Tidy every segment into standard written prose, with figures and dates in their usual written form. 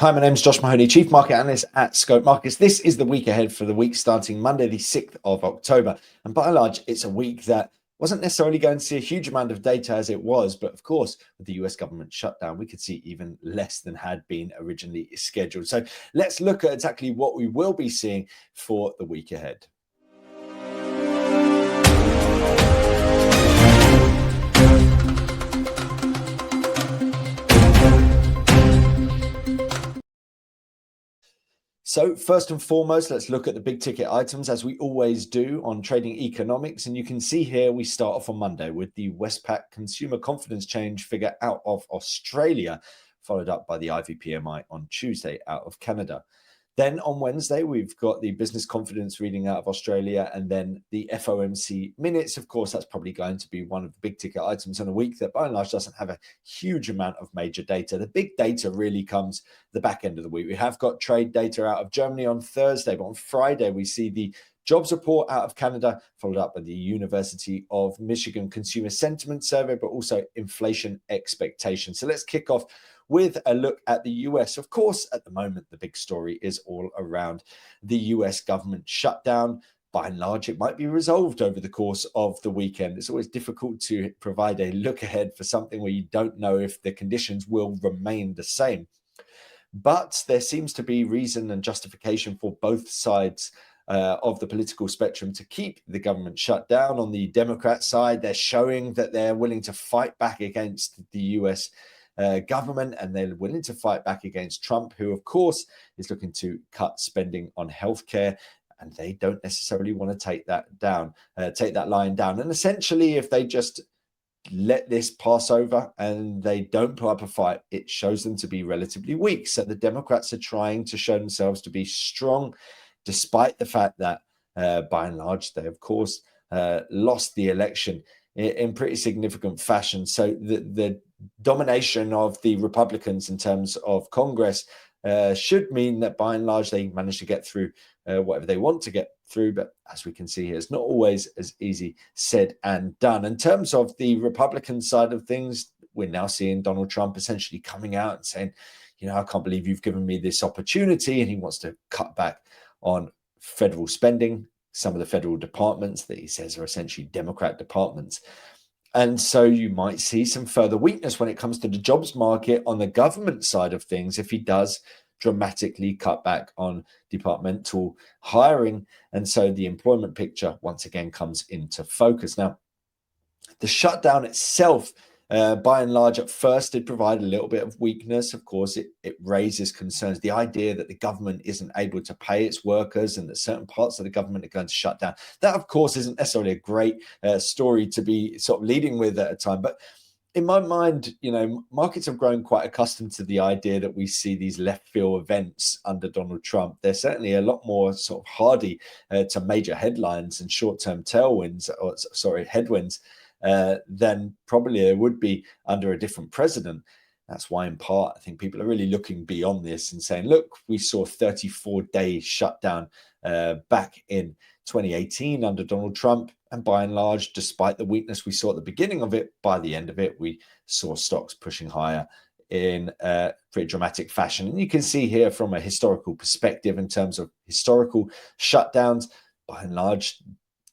Hi, my name is Josh Mahony, Chief Market Analyst at Scope Markets. This is the week ahead for the week starting Monday, the 6th of October. And by and large, it's a week that wasn't necessarily going to see a huge amount of data as it was. But of course, with the US government shutdown, we could see even less than had been originally scheduled. So let's look at exactly what we will be seeing for the week ahead. So first and foremost, let's look at the big ticket items as we always do on Trading Economics. And you can see here we start off on Monday with the Westpac Consumer Confidence Change figure out of Australia, followed up by the IVPMI on Tuesday out of Canada. Then on Wednesday, we've got the business confidence reading out of Australia and then the FOMC minutes. Of course, that's probably going to be one of the big ticket items in a week that by and large doesn't have a huge amount of major data. The big data really comes the back end of the week. We have got trade data out of Germany on Thursday, but on Friday, we see the jobs report out of Canada, followed up by the University of Michigan Consumer Sentiment Survey, but also inflation expectations. So let's kick off with a look at the US. Of course, at the moment, the big story is all around the US government shutdown. By and large, it might be resolved over the course of the weekend. It's always difficult to provide a look ahead for something where you don't know if the conditions will remain the same. But there seems to be reason and justification for both sides of the political spectrum to keep the government shut down. On the Democrat side, they're showing that they're willing to fight back against the US government, and they're willing to fight back against Trump, who, of course, is looking to cut spending on healthcare. And they don't necessarily want to take that line down. And essentially, if they just let this pass over and they don't put up a fight, it shows them to be relatively weak. So the Democrats are trying to show themselves to be strong, despite the fact that by and large, they, of course, lost the election in pretty significant fashion. So the domination of the Republicans in terms of Congress should mean that by and large, they manage to get through whatever they want to get through. But as we can see here, it's not always as easy said and done. In terms of the Republican side of things, we're now seeing Donald Trump essentially coming out and saying, I can't believe you've given me this opportunity. And he wants to cut back on federal spending, some of the federal departments that he says are essentially Democrat departments. And so you might see some further weakness when it comes to the jobs market on the government side of things if he does dramatically cut back on departmental hiring. And so the employment picture once again comes into focus. Now, the shutdown itself, by and large, at first did provide a little bit of weakness. Of course, it raises concerns. The idea that the government isn't able to pay its workers and that certain parts of the government are going to shut down. That, of course, isn't necessarily a great story to be sort of leading with at a time. But in my mind, markets have grown quite accustomed to the idea that we see these left field events under Donald Trump. They're certainly a lot more sort of hardy to major headlines and short-term headwinds than probably there would be under a different president. That's why, in part, I think people are really looking beyond this and saying, look, we saw 34-day shutdown back in 2018 under Donald Trump. And by and large, despite the weakness we saw at the beginning of it, by the end of it, we saw stocks pushing higher in pretty dramatic fashion. And you can see here from a historical perspective in terms of historical shutdowns, by and large,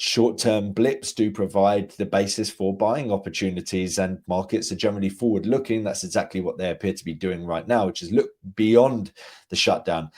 short-term blips do provide the basis for buying opportunities, and markets are generally forward-looking. That's exactly what they appear to be doing right now, which is look beyond the shutdown.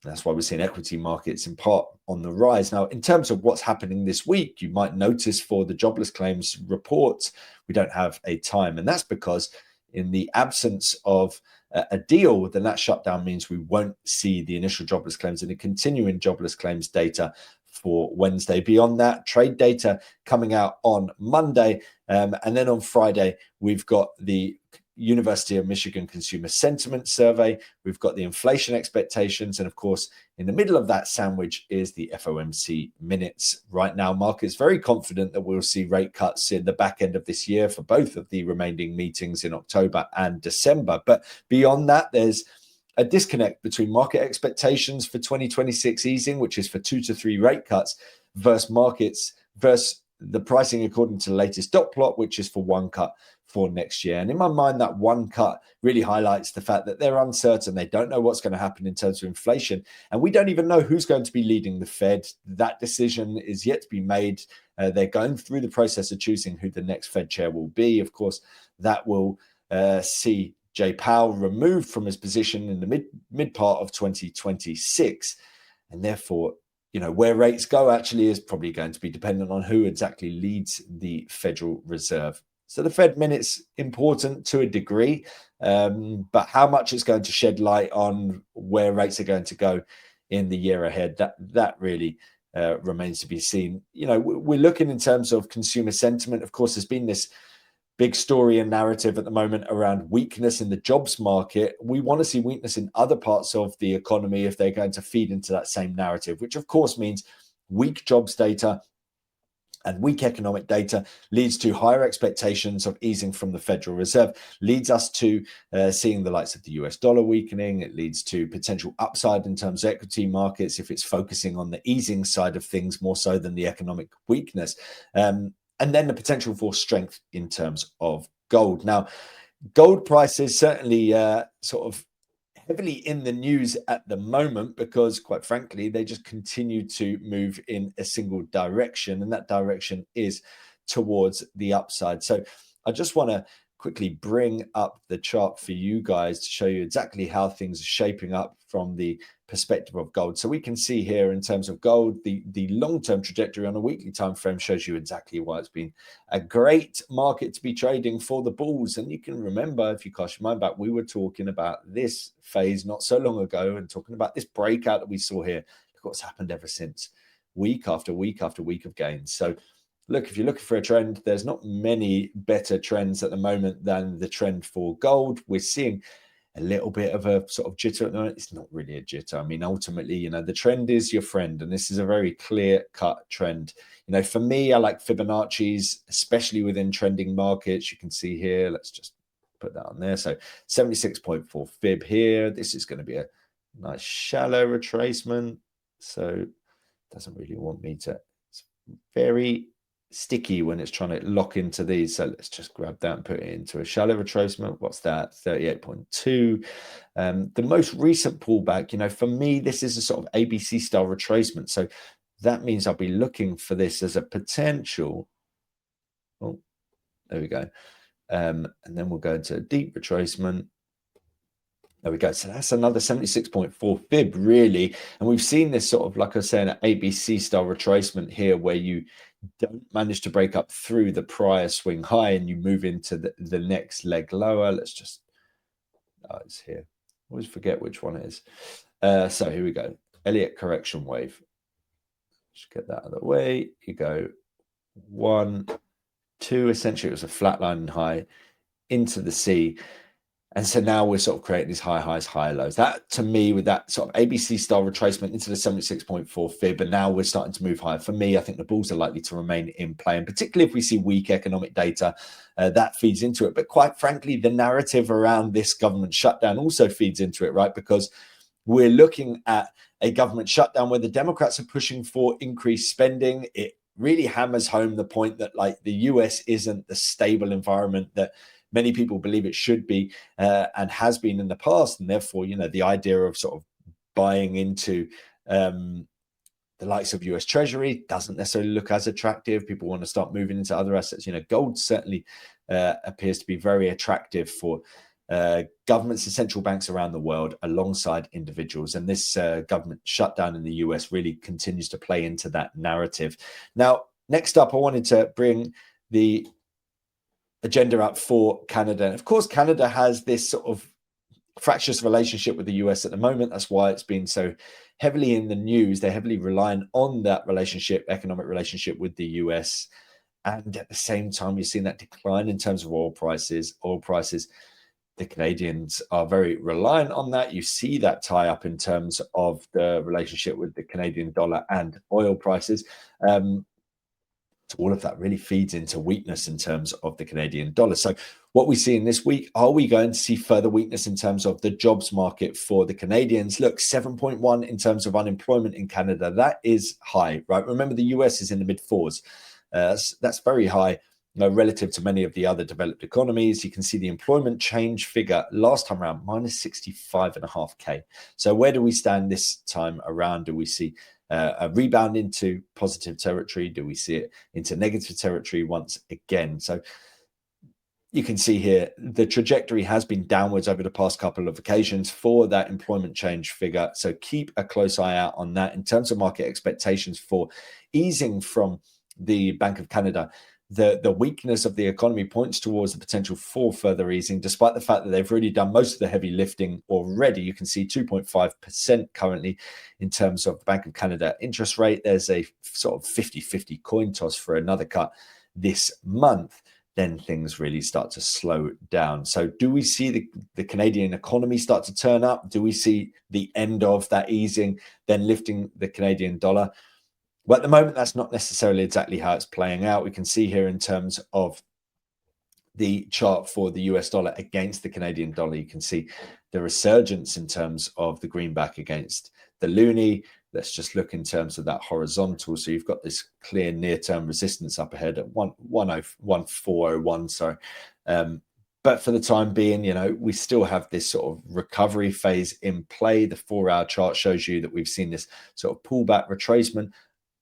That's why we're seeing equity markets in part on the rise. Now, in terms of what's happening this week, you might notice for the jobless claims reports, we don't have a time. And that's because in the absence of a deal, then that shutdown means we won't see the initial jobless claims and the continuing jobless claims data for Wednesday. Beyond that, trade data coming out on Monday. And then on Friday, we've got the University of Michigan Consumer Sentiment Survey. We've got the inflation expectations. And of course, in the middle of that sandwich is the FOMC minutes. Right now, markets very confident that we'll see rate cuts in the back end of this year for both of the remaining meetings in October and December. But beyond that, there's a disconnect between market expectations for 2026 easing, which is for 2 to 3 rate cuts, versus the pricing according to the latest dot plot, which is for one cut for next year. And in my mind, that one cut really highlights the fact that they're uncertain. They don't know what's going to happen in terms of inflation. And we don't even know who's going to be leading the Fed. That decision is yet to be made. They're going through the process of choosing who the next Fed chair will be. Of course, that will see Jay Powell removed from his position in the mid part of 2026. And therefore, where rates go actually is probably going to be dependent on who exactly leads the Federal Reserve. So the Fed minute's important to a degree, but how much it's going to shed light on where rates are going to go in the year ahead, that really remains to be seen. We're looking in terms of consumer sentiment. Of course, there's been this big story and narrative at the moment around weakness in the jobs market. We want to see weakness in other parts of the economy if they're going to feed into that same narrative, which of course means weak jobs data and weak economic data leads to higher expectations of easing from the Federal Reserve, leads us to seeing the likes of the US dollar weakening. It leads to potential upside in terms of equity markets if it's focusing on the easing side of things more so than the economic weakness. And then the potential for strength in terms of gold. Now, gold prices certainly sort of heavily in the news at the moment because, quite frankly, they just continue to move in a single direction, and that direction is towards the upside. So I just want to quickly bring up the chart for you guys to show you exactly how things are shaping up from the perspective of gold. So we can see here in terms of gold, the long-term trajectory on a weekly time frame shows you exactly why it's been a great market to be trading for the bulls. And you can remember, if you cast your mind back, we were talking about this phase not so long ago and talking about this breakout that we saw here. Look what's happened ever since, week after week after week of gains. So look, if you're looking for a trend, there's not many better trends at the moment than the trend for gold. We're seeing a little bit of a sort of jitter at the moment. It's not really a jitter. I mean, ultimately, the trend is your friend, and this is a very clear-cut trend. For me, I like Fibonacci's, especially within trending markets. You can see here, let's just put that on there. So 76.4 fib here. This is going to be a nice shallow retracement. So it doesn't really want me to, it's very sticky when it's trying to lock into these. So let's just grab that and put it into a shallow retracement. What's that? 38.2. The most recent pullback, for me, this is a sort of ABC style retracement. So that means I'll be looking for this as a potential. Oh, there we go. And then we'll go into a deep retracement. There we go. So that's another 76.4 fib, really. And we've seen this sort of, like I was saying, an ABC style retracement here where you don't manage to break up through the prior swing high and you move into the next leg lower. Let's just, it's here. Always forget which one it is. So here we go. Elliott correction wave. Just get that out of the way. You go 1, 2. Essentially, it was a flatline high into the C. And so now we're sort of creating these high highs, high lows. That, to me, with that sort of ABC style retracement into the 76.4 fib, and now we're starting to move higher. For me, I think the bulls are likely to remain in play, and particularly if we see weak economic data, that feeds into it. But quite frankly, the narrative around this government shutdown also feeds into it, right? Because we're looking at a government shutdown where the Democrats are pushing for increased spending. It really hammers home the point that, like, the US isn't the stable environment that many people believe it should be and has been in the past. And therefore, the idea of sort of buying into the likes of US Treasury doesn't necessarily look as attractive. People want to start moving into other assets. Gold certainly appears to be very attractive for governments and central banks around the world alongside individuals. And this government shutdown in the US really continues to play into that narrative. Now, next up, I wanted to bring the agenda up for Canada. And of course, Canada has this sort of fractious relationship with the US at the moment. That's why it's been so heavily in the news. They're heavily reliant on that relationship, economic relationship with the US. And at the same time, you've seen that decline in terms of oil prices. The Canadians are very reliant on that. You see that tie up in terms of the relationship with the Canadian dollar and oil prices. So all of that really feeds into weakness in terms of the Canadian dollar. So what we see in this week, are we going to see further weakness in terms of the jobs market for the Canadians? Look, 7.1 in terms of unemployment in Canada. That is high, right? Remember, the US is in the mid 4s. That's very high. Relative to many of the other developed economies. You can see the employment change figure last time around, minus 65.5K. So where do we stand this time around? Do we see a rebound into positive territory? Do we see it into negative territory once again? So you can see here the trajectory has been downwards over the past couple of occasions for that employment change figure. So keep a close eye out on that. In terms of market expectations for easing from the Bank of Canada, the weakness of the economy points towards the potential for further easing, despite the fact that they've really done most of the heavy lifting already. You can see 2.5% currently in terms of the Bank of Canada interest rate. There's a sort of 50-50 coin toss for another cut this month. Then things really start to slow down. So do we see the Canadian economy start to turn up? Do we see the end of that easing, then lifting the Canadian dollar? Well, at the moment, that's not necessarily exactly how it's playing out. We can see here in terms of the chart for the US dollar against the Canadian dollar, you can see the resurgence in terms of the greenback against the loonie. Let's just look in terms of that horizontal. So you've got this clear near-term resistance up ahead at 104.01. Sorry. But for the time being, we still have this sort of recovery phase in play. The 4-hour chart shows you that we've seen this sort of pullback retracement,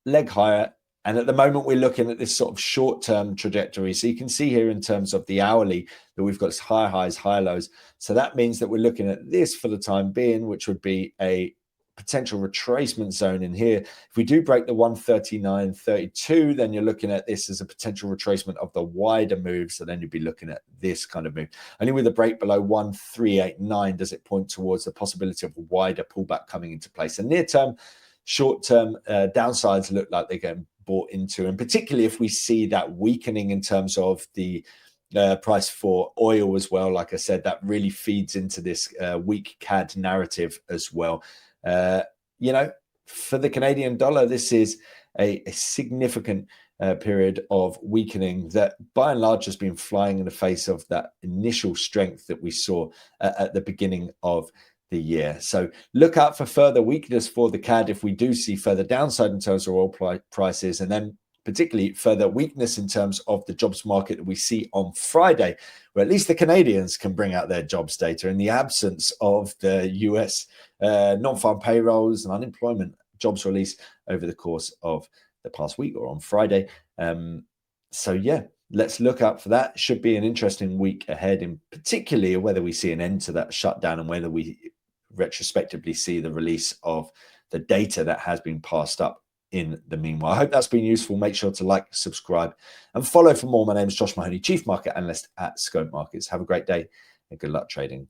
leg higher. And at the moment, we're looking at this sort of short-term trajectory. So you can see here in terms of the hourly that we've got higher highs, higher lows. So that means that we're looking at this for the time being, which would be a potential retracement zone in here. If we do break the 139.32, then you're looking at this as a potential retracement of the wider move. So then you'd be looking at this kind of move. Only with a break below 138.9 does it point towards the possibility of a wider pullback coming into place. And near-term, short-term downsides look like they're getting bought into, and particularly if we see that weakening in terms of the price for oil as well. Like I said, that really feeds into this weak CAD narrative as well. For the Canadian dollar, this is a significant period of weakening that by and large has been flying in the face of that initial strength that we saw at the beginning of the year. So look out for further weakness for the CAD if we do see further downside in terms of oil prices, and then particularly further weakness in terms of the jobs market that we see on Friday, where at least the Canadians can bring out their jobs data in the absence of the US non-farm payrolls and unemployment jobs release over the course of the past week or on Friday. So yeah, let's look out for that. Should be an interesting week ahead, in particularly whether we see an end to that shutdown and whether we retrospectively see the release of the data that has been passed up in the meanwhile. I hope that's been useful. Make sure to like, subscribe, and follow for more. My name is Josh Mahony, Chief Market Analyst at Scope Markets. Have a great day and good luck trading.